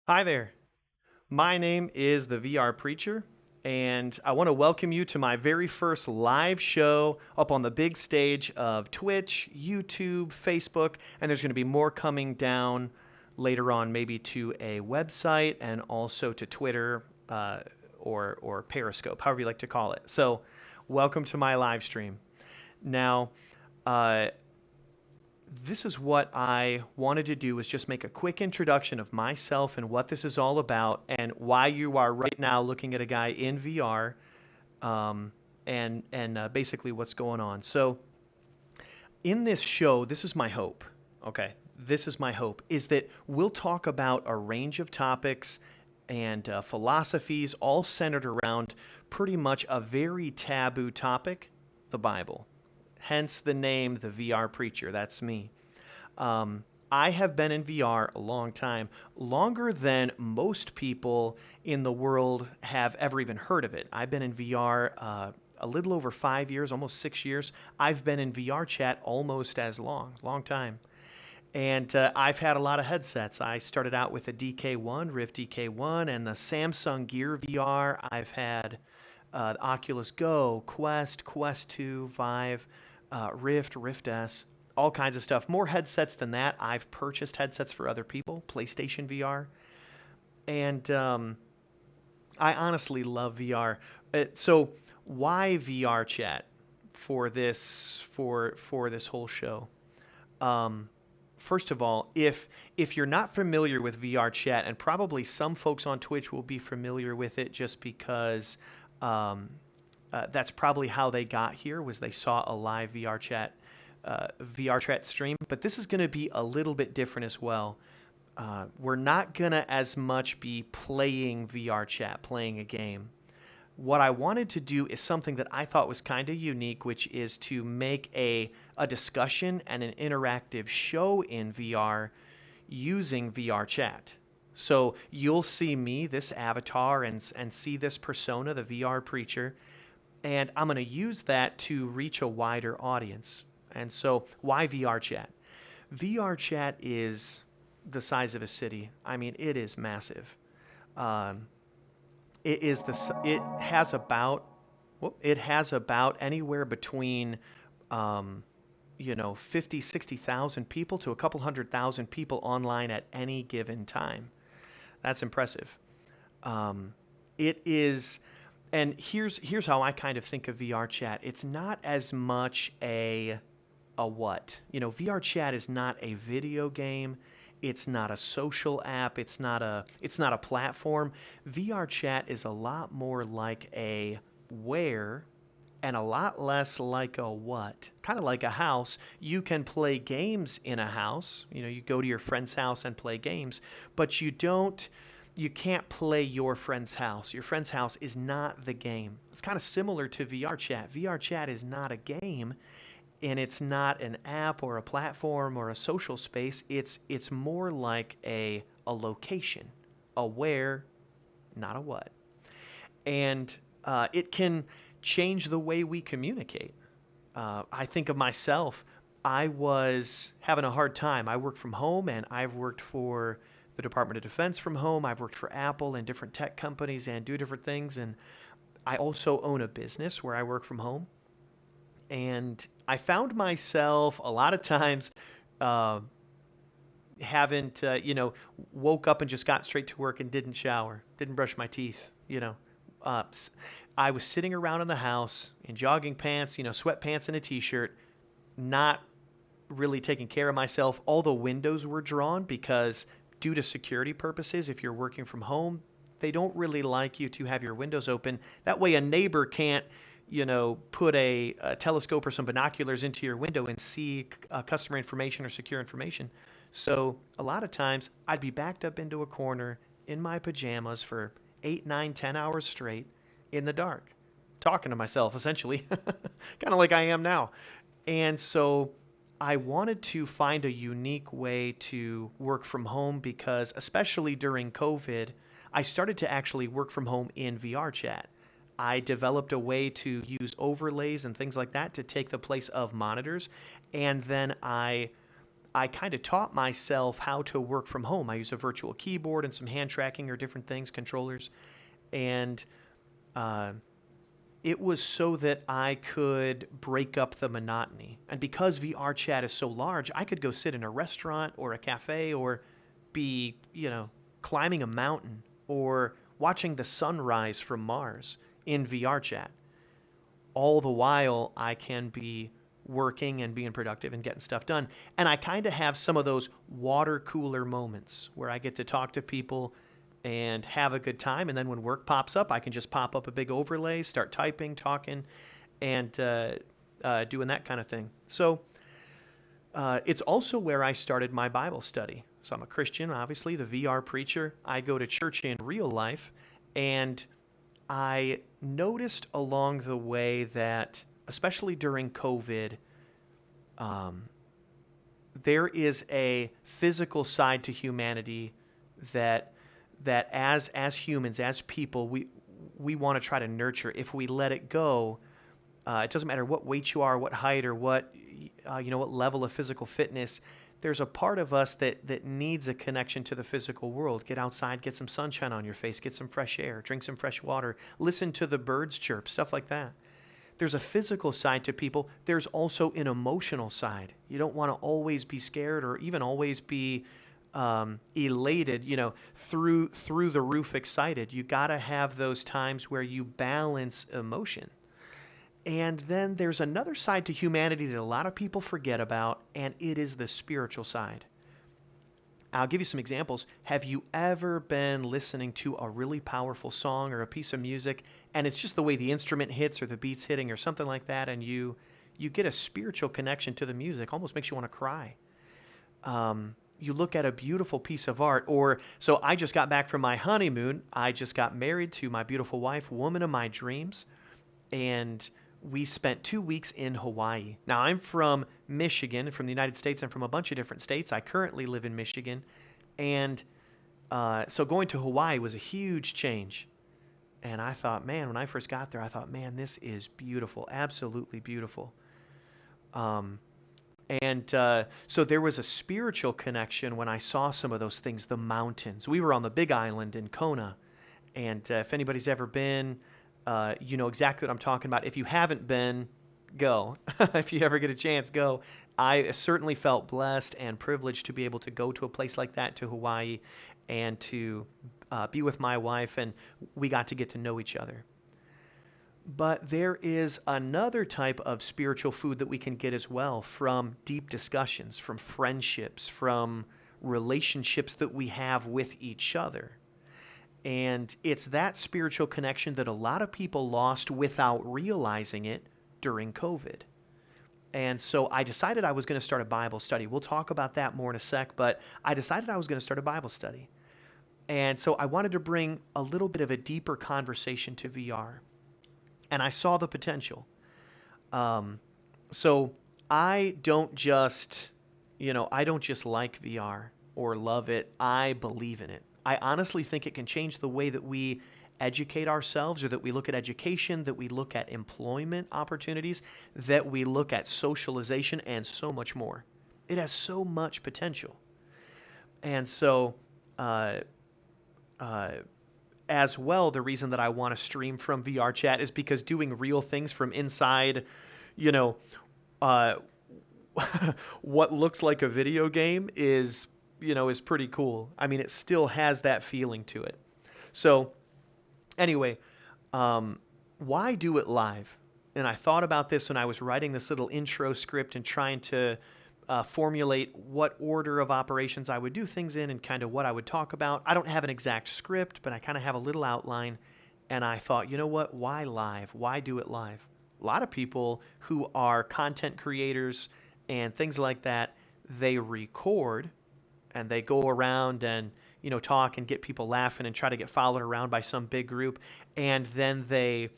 Hi there. My name is the VR Preacher, and I want to welcome you to my very first live show up on the big stage of Twitch, YouTube, Facebook, and there's going to be more coming down later on, maybe to a website and also to Twitter or Periscope, however you like to call it. So, welcome to my live stream. Now, uh, this is what I wanted to do is just make a quick introduction of myself and what this is all about and why you are right now looking at a guy in VR and basically what's going on. So in this show, this is my hope. Okay, this is my hope is that we'll talk about a range of topics and philosophies all centered around pretty much a very taboo topic, the Bible. Hence the name, the VR Preacher. That's me. I have been in VR a long time, longer than most people in the world have ever even heard of it. I've been in VR a little over 5 years, almost 6 years. I've been in VRChat almost as long time. And I've had a lot of headsets. I started out with a DK1, Rift DK1, and the Samsung Gear VR. I've had Oculus Go, Quest 2, Vive, Rift S, all kinds of stuff. More headsets than that. I've purchased headsets for other people, PlayStation VR, and I honestly love VR. So why VRChat for this whole show? Um, First of all, if you're not familiar with VRChat, and probably some folks on Twitch will be familiar with it just because um, that's probably how they got here, was they saw a live VRChat stream. But this is going to be a little bit different as well. We're not going to as much be playing VRChat, playing a game. What I wanted to do is something that I thought was kind of unique, which is to make a discussion and an interactive show in VR using VRChat. So you'll see me, this avatar, and see this persona, the VR preacher, and I'm going to use that to reach a wider audience. And so why VRChat? VRChat is the size of a city. I mean, it is massive. Um, it has about anywhere between 50, 60,000 people to a couple 100,000 people online at any given time. That's impressive. It is, and here's how I kind of think of VR chat. It's not as much a what? VR chat is not a video game. It's not a social app. It's not a platform. VR chat is a lot more like a where and a lot less like a what. Kind of like a house. You can play games in a house. You go to your friend's house and play games, but you can't play your friend's house. Your friend's house is not the game. It's kind of similar to VR chat. VR chat is not a game, and it's not an app or a platform or a social space. It's more like a location, a where, not a what. And it can change the way we communicate. I think of myself, I was having a hard time. I work from home, and I've worked for the Department of Defense from home. I've worked for Apple and different tech companies and do different things. And I also own a business where I work from home. And I found myself a lot of times haven't, woke up and just got straight to work and didn't shower, didn't brush my teeth. I was sitting around in the house in jogging pants, sweatpants and a t-shirt, not really taking care of myself. All the windows were drawn because due to security purposes, if you're working from home, they don't really like you to have your windows open. That way a neighbor can't, put a telescope or some binoculars into your window and see customer information or secure information. So a lot of times I'd be backed up into a corner in my pajamas for 8, 9, 10 hours straight in the dark, talking to myself, essentially, kind of like I am now. And so I wanted to find a unique way to work from home because, especially during COVID, I started to actually work from home in VR chat. I developed a way to use overlays and things like that to take the place of monitors. And then I kind of taught myself how to work from home. I use a virtual keyboard and some hand tracking or different things, controllers. And it was so that I could break up the monotony. And because VR chat is so large, I could go sit in a restaurant or a cafe or be, climbing a mountain or watching the sunrise from Mars in VR chat. All the while I can be working and being productive and getting stuff done. And I kind of have some of those water cooler moments where I get to talk to people and have a good time. And then when work pops up, I can just pop up a big overlay, start typing, talking, and doing that kind of thing. So it's also where I started my Bible study. So I'm a Christian, obviously, the VR preacher. I go to church in real life, and I noticed along the way that, especially during COVID, there is a physical side to humanity that as humans, as people, we want to try to nurture. If we let it go, it doesn't matter what weight you are, what height, or what level of physical fitness. there's a part of us that needs a connection to the physical world. Get outside, get some sunshine on your face, get some fresh air, drink some fresh water, listen to the birds chirp, stuff like that. There's a physical side to people. There's also an emotional side. You don't want to always be scared or even always be elated, through the roof excited. You got to have those times where you balance emotion. And then there's another side to humanity that a lot of people forget about, and it is the spiritual side. I'll give you some examples. Have you ever been listening to a really powerful song or a piece of music, and it's just the way the instrument hits or the beat's hitting or something like that, and you get a spiritual connection to the music, almost makes you want to cry. You look at a beautiful piece of art, so I just got back from my honeymoon. I just got married to my beautiful wife, woman of my dreams, and we spent 2 weeks in Hawaii. Now, I'm from Michigan, from the United States. I'm from a bunch of different states. I currently live in Michigan. And so going to Hawaii was a huge change. And I thought, man, when I first got there, I thought, man, this is beautiful, absolutely beautiful. So there was a spiritual connection when I saw some of those things, the mountains. We were on the Big Island in Kona. And if anybody's ever been, you know exactly what I'm talking about. If you haven't been, go. If you ever get a chance, go. I certainly felt blessed and privileged to be able to go to a place like that, to Hawaii, and to be with my wife, and we got to get to know each other. But there is another type of spiritual food that we can get as well, from deep discussions, from friendships, from relationships that we have with each other. And it's that spiritual connection that a lot of people lost without realizing it during COVID. And so I decided I was going to start a Bible study. We'll talk about that more in a sec, but I decided I was going to start a Bible study. And so I wanted to bring a little bit of a deeper conversation to VR. And I saw the potential. So I don't just like VR or love it. I believe in it. I honestly think it can change the way that we educate ourselves, or that we look at education, that we look at employment opportunities, that we look at socialization, and so much more. It has so much potential. And so, as well, the reason that I want to stream from VRChat is because doing real things from inside, uh, what looks like a video game is pretty cool. I mean, it still has that feeling to it. So anyway, why do it live? And I thought about this when I was writing this little intro script and trying to formulate what order of operations I would do things in and kind of what I would talk about. I don't have an exact script, but I kind of have a little outline. And I thought, you know what? Why live? Why do it live? A lot of people who are content creators and things like that, they record and they go around and talk and get people laughing and try to get followed around by some big group, and then they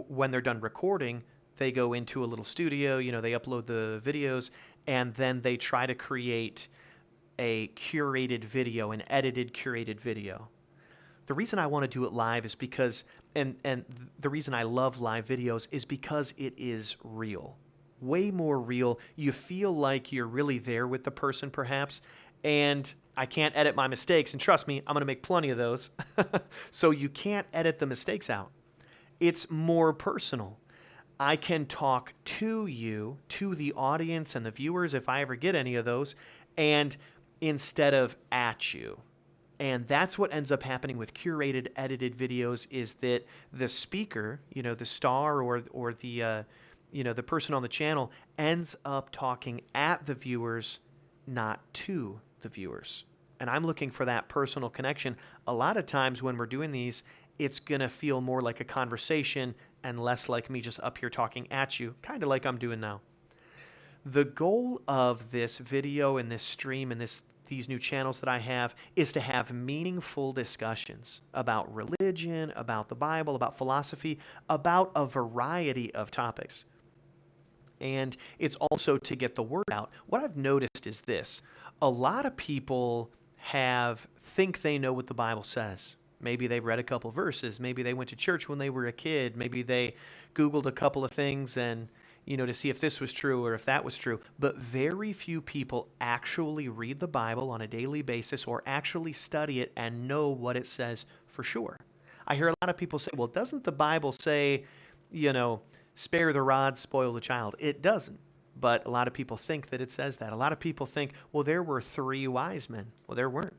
when they're done recording, they go into a little studio, they upload the videos, and then they try to create a curated video, an edited curated video. The reason I want to do it live is because, and the reason I love live videos is because it is real. Way more real. You feel like you're really there with the person, perhaps, and I can't edit my mistakes, and trust me, I'm going to make plenty of those. So you can't edit the mistakes out. It's more personal. I can talk to you, to the audience and the viewers, if I ever get any of those, and instead of at you. And that's what ends up happening with curated, edited videos, is that the speaker, the star or the the person on the channel, ends up talking at the viewers, not to the viewers. And I'm looking for that personal connection. A lot of times when we're doing these, it's going to feel more like a conversation and less like me just up here talking at you, kind of like I'm doing now. The goal of this video and this stream and these new channels that I have is to have meaningful discussions about religion, about the Bible, about philosophy, about a variety of topics. And it's also to get the word out. What I've noticed is this. A lot of people think they know what the Bible says. Maybe they've read a couple verses. Maybe they went to church when they were a kid. Maybe they Googled a couple of things and, to see if this was true or if that was true. But very few people actually read the Bible on a daily basis or actually study it and know what it says for sure. I hear a lot of people say, well, doesn't the Bible say, spare the rod, spoil the child? It doesn't. But a lot of people think that it says that. A lot of people think, well, there were 3 wise men. Well, there weren't.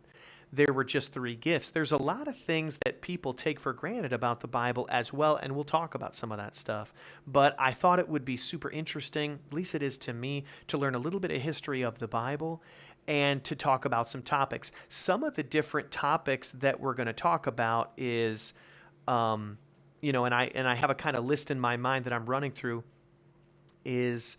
There were just 3 gifts. There's a lot of things that people take for granted about the Bible as well, and we'll talk about some of that stuff. But I thought it would be super interesting, at least it is to me, to learn a little bit of history of the Bible and to talk about some topics. Some of the different topics that we're going to talk about is, and I have a kind of list in my mind that I'm running through, is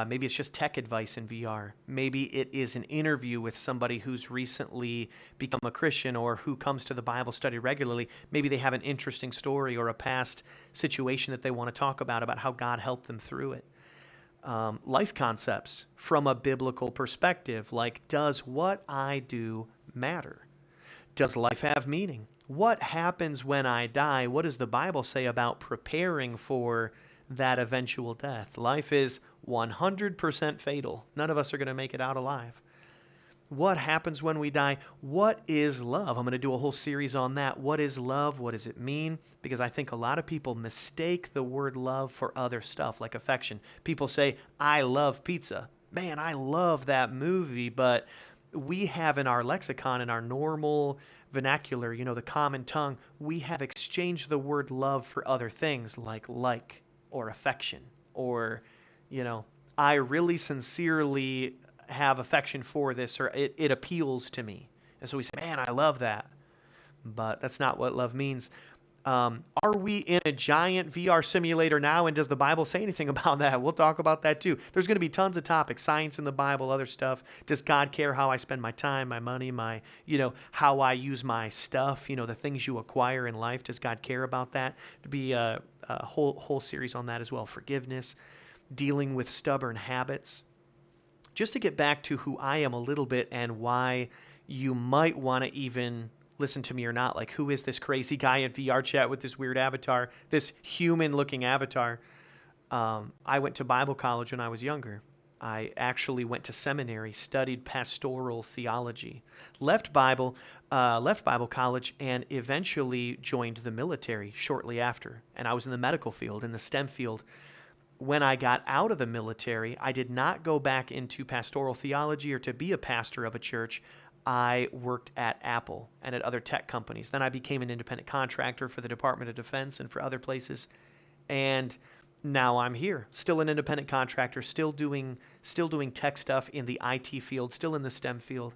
maybe it's just tech advice in VR. Maybe it is an interview with somebody who's recently become a Christian or who comes to the Bible study regularly. Maybe they have an interesting story or a past situation that they want to talk about how God helped them through it. Life concepts from a biblical perspective, like, does what I do matter? Does life have meaning? What happens when I die? What does the Bible say about preparing for that eventual death? Life is 100% fatal. None of us are going to make it out alive. What happens when we die? What is love? I'm going to do a whole series on that. What is love? What does it mean? Because I think a lot of people mistake the word love for other stuff like affection. People say, I love pizza. Man, I love that movie. But we have in our lexicon, in our normal vernacular, the common tongue, we have exchanged the word love for other things like or affection, or, I really sincerely have affection for this, or it appeals to me. And so we say, man, I love that. But that's not what love means. Are we in a giant VR simulator now? And does the Bible say anything about that? We'll talk about that too. There's going to be tons of topics, science in the Bible, other stuff. Does God care how I spend my time, my money, how I use my stuff, the things you acquire in life? Does God care about that? To be a whole series on that as well. Forgiveness, dealing with stubborn habits. Just to get back to who I am a little bit and why you might want to even listen to me or not. Like, who is this crazy guy in VRChat with this weird avatar, this human-looking avatar? I went to Bible college when I was younger. I actually went to seminary, studied pastoral theology, left Bible college, and eventually joined the military shortly after. And I was in the medical field, in the STEM field. When I got out of the military, I did not go back into pastoral theology or to be a pastor of a church. I worked at Apple and at other tech companies. Then I became an independent contractor for the Department of Defense and for other places. And now I'm here, still an independent contractor, still doing tech stuff in the IT field, still in the STEM field.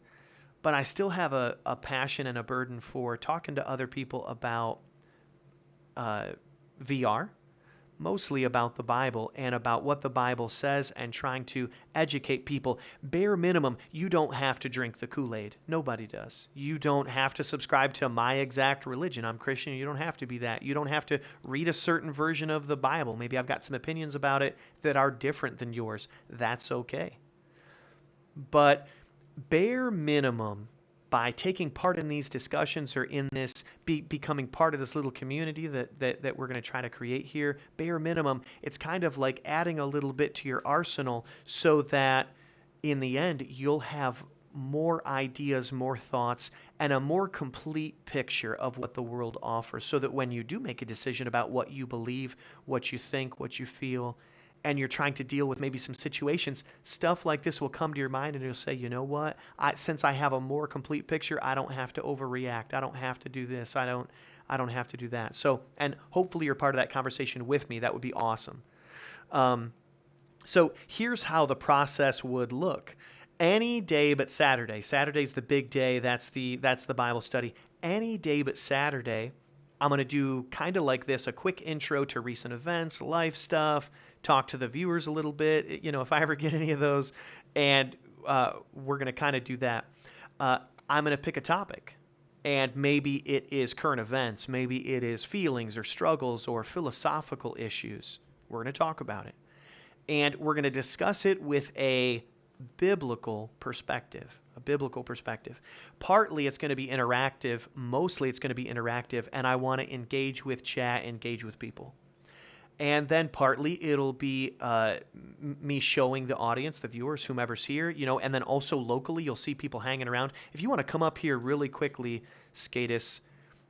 But I still have a passion and a burden for talking to other people about VR, mostly about the Bible and about what the Bible says, and trying to educate people. Bare minimum, you don't have to drink the Kool-Aid. Nobody does. You don't have to subscribe to my exact religion. I'm Christian. You don't have to be that. You don't have to read a certain version of the Bible. Maybe I've got some opinions about it that are different than yours. That's okay. But bare minimum, by taking part in these discussions or in this, becoming part of this little community that we're going to try to create here, bare minimum, it's kind of like adding a little bit to your arsenal so that in the end you'll have more ideas, more thoughts, and a more complete picture of what the world offers, so that when you do make a decision about what you believe, what you think, what you feel, and you're trying to deal with maybe some situations, stuff like this will come to your mind and you'll say, you know what, since I have a more complete picture, I don't have to overreact. I don't have to do this. I don't have to do that. So, and hopefully you're part of that conversation with me. That would be awesome. So here's how the process would look. Any day but Saturday. Saturday's the big day. That's the Bible study. Any day but Saturday, I'm going to do kind of like this, a quick intro to recent events, life stuff, talk to the viewers a little bit, if I ever get any of those, and we're going to kind of do that. I'm going to pick a topic, and maybe it is current events, maybe it is feelings or struggles or philosophical issues. We're going to talk about it, and we're going to discuss it with a biblical perspective. Partly it's going to be interactive. Mostly it's going to be interactive, and I want to engage with chat, engage with people. And then partly it'll be me showing the audience, the viewers, whomever's here, and then also locally you'll see people hanging around. If you want to come up here really quickly, Skatus,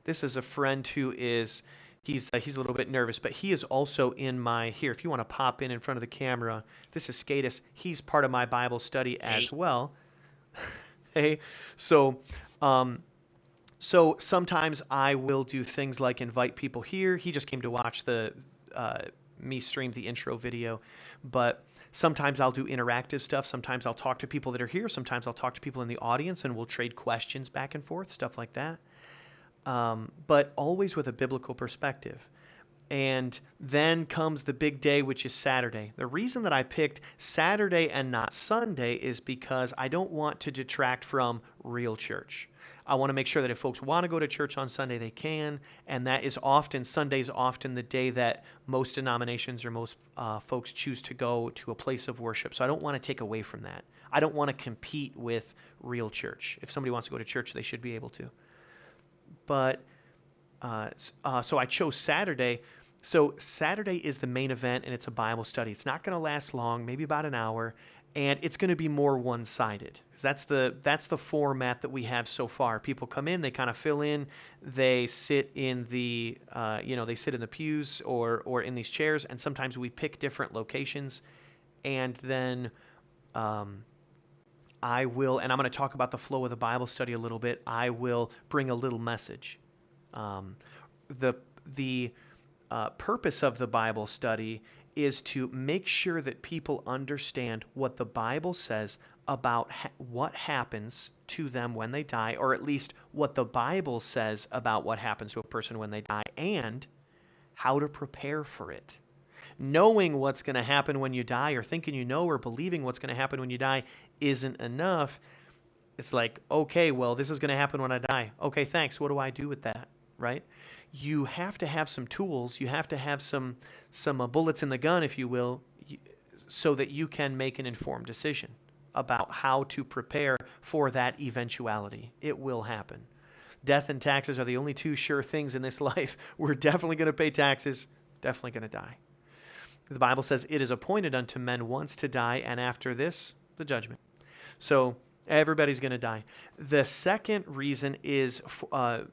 this is a friend who is, he's a little bit nervous, but he is also in my, here, if you want to pop in front of the camera, this is Skatus. He's part of my Bible study as well. Hey, so, so sometimes I will do things like invite people here. He just came to watch me stream the intro video, but sometimes I'll do interactive stuff. Sometimes I'll talk to people that are here. Sometimes I'll talk to people in the audience and we'll trade questions back and forth, stuff like that. But always with a biblical perspective. And then comes the big day, which is Saturday. The reason that I picked Saturday and not Sunday is because I don't want to detract from real church. I want to make sure that if folks want to go to church on Sunday, they can. And that is often, Sunday's often the day that most denominations or most folks choose to go to a place of worship. So I don't want to take away from that. I don't want to compete with real church. If somebody wants to go to church, they should be able to. But so I chose Saturday. So Saturday is the main event, and it's a Bible study. It's not going to last long, maybe about an hour, and it's going to be more one-sided. Because that's the format that we have so far. People come in, they kind of fill in, they sit in the they sit in the pews or in these chairs, and sometimes we pick different locations, and then I will, and I'm going to talk about the flow of the Bible study a little bit. I will bring a little message. The purpose of the Bible study is to make sure that people understand what the Bible says about what happens to them when they die, or at least what the Bible says about what happens to a person when they die, and how to prepare for it. Knowing what's going to happen when you die, or thinking you know, or believing what's going to happen when you die isn't enough. It's like, okay, well, this is going to happen when I die. Okay, thanks. What do I do with that? Right? You have to have some tools. You have to have some bullets in the gun, if you will, so that you can make an informed decision about how to prepare for that eventuality. It will happen. Death and taxes are the only two sure things in this life. We're definitely going to pay taxes, definitely going to die. The Bible says it is appointed unto men once to die, and after this, the judgment. So everybody's going to die. The second reason is, the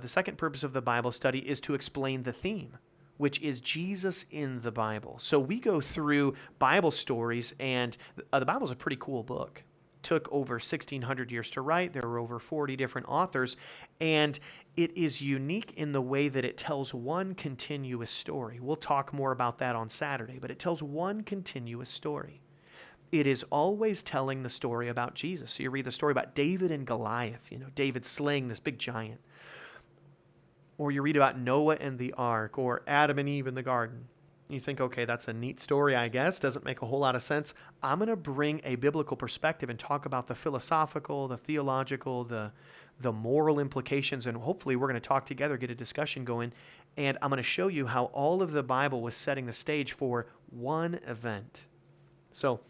second purpose of the Bible study is to explain the theme, which is Jesus in the Bible. So we go through Bible stories, and the Bible's a pretty cool book. Took over 1,600 years to write. There were over 40 different authors, and it is unique in the way that it tells one continuous story. We'll talk more about that on Saturday, but it tells one continuous story. It is always telling the story about Jesus. So you read the story about David and Goliath, David slaying this big giant. Or you read about Noah and the ark, or Adam and Eve in the garden. You think, okay, that's a neat story, I guess. Doesn't make a whole lot of sense. I'm going to bring a biblical perspective and talk about the philosophical, the theological, the moral implications, and hopefully we're going to talk together, get a discussion going, and I'm going to show you how all of the Bible was setting the stage for one event. So,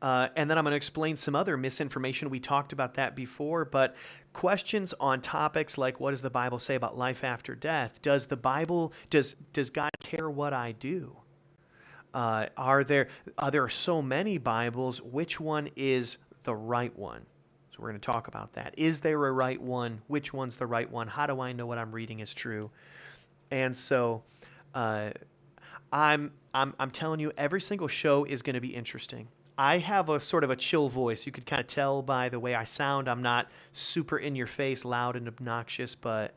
and then I'm going to explain some other misinformation. We talked about that before, but questions on topics like, what does the Bible say about life after death? Does God care what I do? There are so many Bibles. Which one is the right one? So we're going to talk about that. Is there a right one? Which one's the right one? How do I know what I'm reading is true? And so, I'm telling you, every single show is going to be interesting. I have a sort of a chill voice. You could kind of tell by the way I sound. I'm not super in your face, loud and obnoxious, but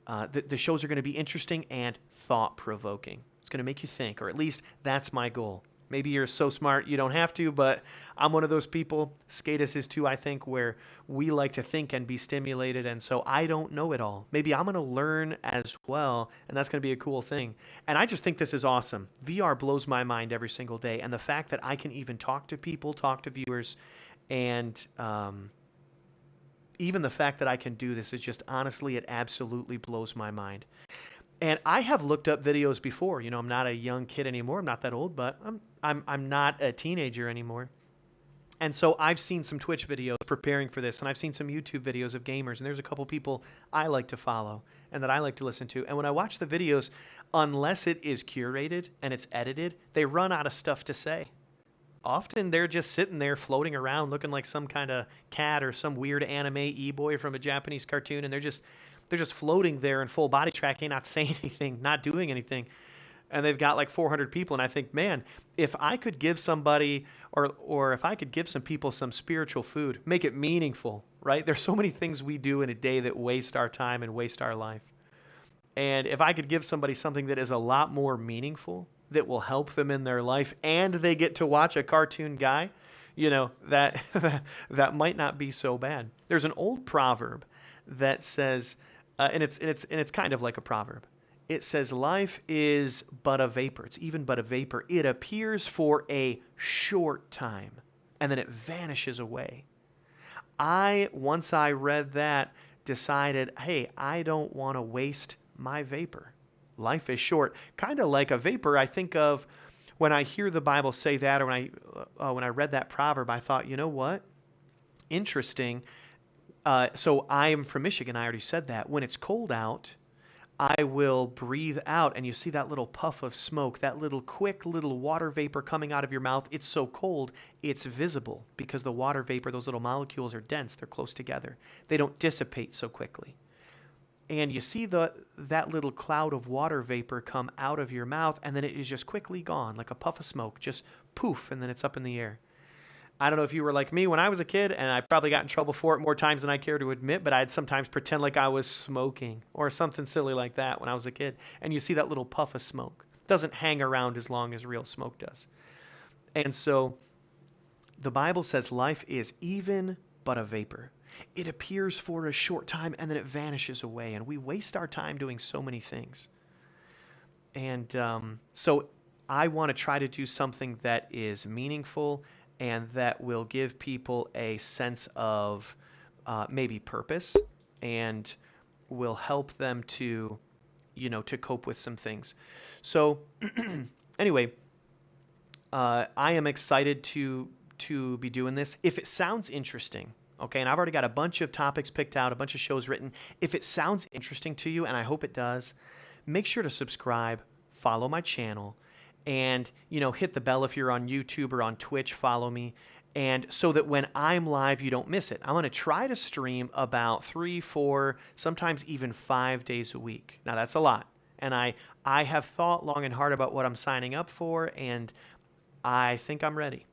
the shows are going to be interesting and thought-provoking. It's going to make you think, or at least that's my goal. Maybe you're so smart you don't have to, but I'm one of those people. Skatus is too, I think, where we like to think and be stimulated, and so I don't know it all. Maybe I'm going to learn as well, and that's going to be a cool thing. And I just think this is awesome. VR blows my mind every single day, and the fact that I can even talk to people, talk to viewers, and even the fact that I can do this is just, honestly, it absolutely blows my mind. And I have looked up videos before. I'm not a young kid anymore. I'm not that old, but I'm not a teenager anymore. And so I've seen some Twitch videos preparing for this, and I've seen some YouTube videos of gamers, and there's a couple people I like to follow and that I like to listen to. And when I watch the videos, unless it is curated and it's edited, they run out of stuff to say. Often they're just sitting there floating around looking like some kind of cat or some weird anime e-boy from a Japanese cartoon, and they're just floating there in full body tracking, not saying anything, not doing anything. And they've got like 400 people, and I think, man, if I could give somebody or if I could give some people some spiritual food, make it meaningful, right? There's so many things we do in a day that waste our time and waste our life. And if I could give somebody something that is a lot more meaningful, that will help them in their life, and they get to watch a cartoon guy, that that might not be so bad. There's an old proverb that says, and it's kind of like a proverb. It says, life is but a vapor. It's even but a vapor. It appears for a short time, and then it vanishes away. Once I read that, decided, hey, I don't want to waste my vapor. Life is short. Kind of like a vapor. I think of when I hear the Bible say that, or when I read that proverb, I thought, you know what? Interesting. So I am from Michigan. I already said that. When it's cold out, I will breathe out, and you see that little puff of smoke, that quick little water vapor coming out of your mouth. It's so cold, it's visible because the water vapor, those little molecules are dense. They're close together. They don't dissipate so quickly. And you see that little cloud of water vapor come out of your mouth, and then it is just quickly gone, like a puff of smoke, just poof, and then it's up in the air. I don't know if you were like me when I was a kid, and I probably got in trouble for it more times than I care to admit, but I'd sometimes pretend like I was smoking or something silly like that when I was a kid. And you see that little puff of smoke. It doesn't hang around as long as real smoke does. And so the Bible says life is even but a vapor. It appears for a short time, and then it vanishes away, and we waste our time doing so many things. And so I want to try to do something that is meaningful and that will give people a sense of maybe purpose, and will help them to, to cope with some things. So anyway, I am excited to be doing this. If it sounds interesting, okay, and I've already got a bunch of topics picked out, a bunch of shows written. If it sounds interesting to you, and I hope it does, make sure to subscribe, follow my channel, and hit the bell if you're on YouTube or on Twitch. Follow me, and so that when I'm live, you don't miss it. I'm going to try to stream about 3, 4, sometimes even 5 days a week. Now that's a lot, and I have thought long and hard about what I'm signing up for, and I think I'm ready.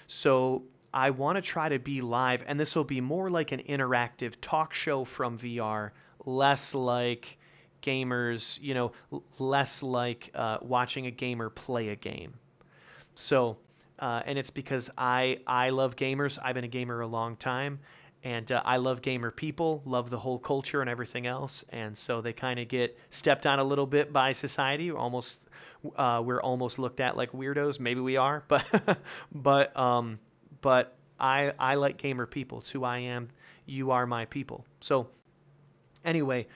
So I want to try to be live, and this will be more like an interactive talk show from VR, less like gamers, less like watching a gamer play a game. So, and it's because I love gamers. I've been a gamer a long time, and I love gamer people, love the whole culture and everything else. And so they kind of get stepped on a little bit by society. We're almost looked at like weirdos. Maybe we are, but I like gamer people. It's who I am. You are my people. So anyway,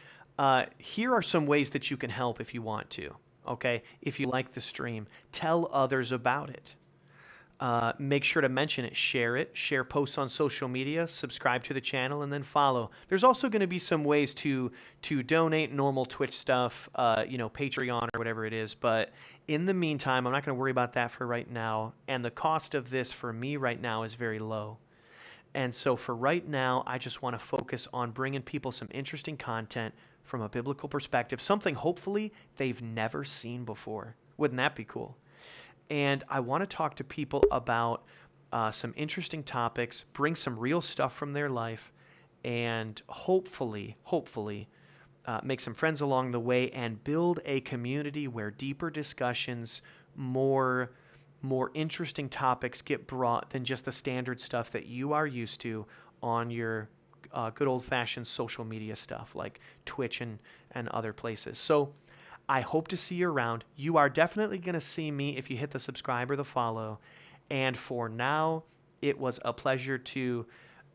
here are some ways that you can help if you want to. Okay, if you like the stream, tell others about it. Make sure to mention it, share posts on social media, subscribe to the channel, and then follow. There's also going to be some ways to donate, normal Twitch stuff, Patreon or whatever it is. But in the meantime, I'm not going to worry about that for right now. And the cost of this for me right now is very low. And so for right now, I just want to focus on bringing people some interesting content from a biblical perspective, something hopefully they've never seen before. Wouldn't that be cool? And I want to talk to people about some interesting topics, bring some real stuff from their life, and hopefully make some friends along the way, and build a community where deeper discussions, more interesting topics get brought than just the standard stuff that you are used to on your good old-fashioned social media stuff like Twitch and other places. So I hope to see you around. You are definitely going to see me if you hit the subscribe or the follow. And for now, it was a pleasure to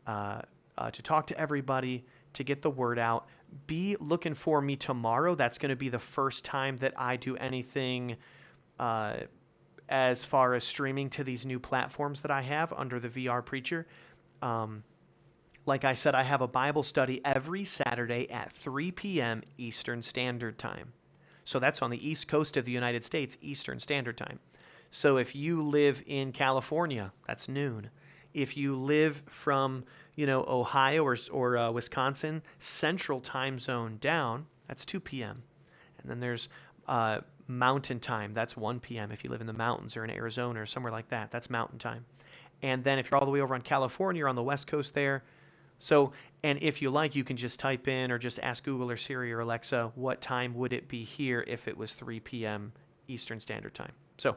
talk to everybody, to get the word out. Be looking for me tomorrow. That's going to be the first time that I do anything as far as streaming to these new platforms that I have under the VR Preacher. Like I said, I have a Bible study every Saturday at 3 p.m. Eastern Standard Time. So that's on the East Coast of the United States, Eastern Standard Time. So if you live in California, that's noon. If you live from, Ohio or Wisconsin, Central Time Zone down, that's 2 p.m. And then there's Mountain Time, that's 1 p.m. If you live in the mountains or in Arizona or somewhere like that, that's Mountain Time. And then if you're all the way over on California or on the West Coast there, so, and if you like, you can just type in or just ask Google or Siri or Alexa, what time would it be here if it was 3 p.m. Eastern Standard Time? So,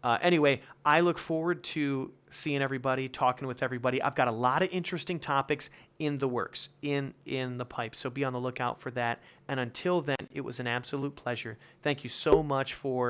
anyway, I look forward to seeing everybody, talking with everybody. I've got a lot of interesting topics in the works, in the pipe. So be on the lookout for that. And until then, it was an absolute pleasure. Thank you so much for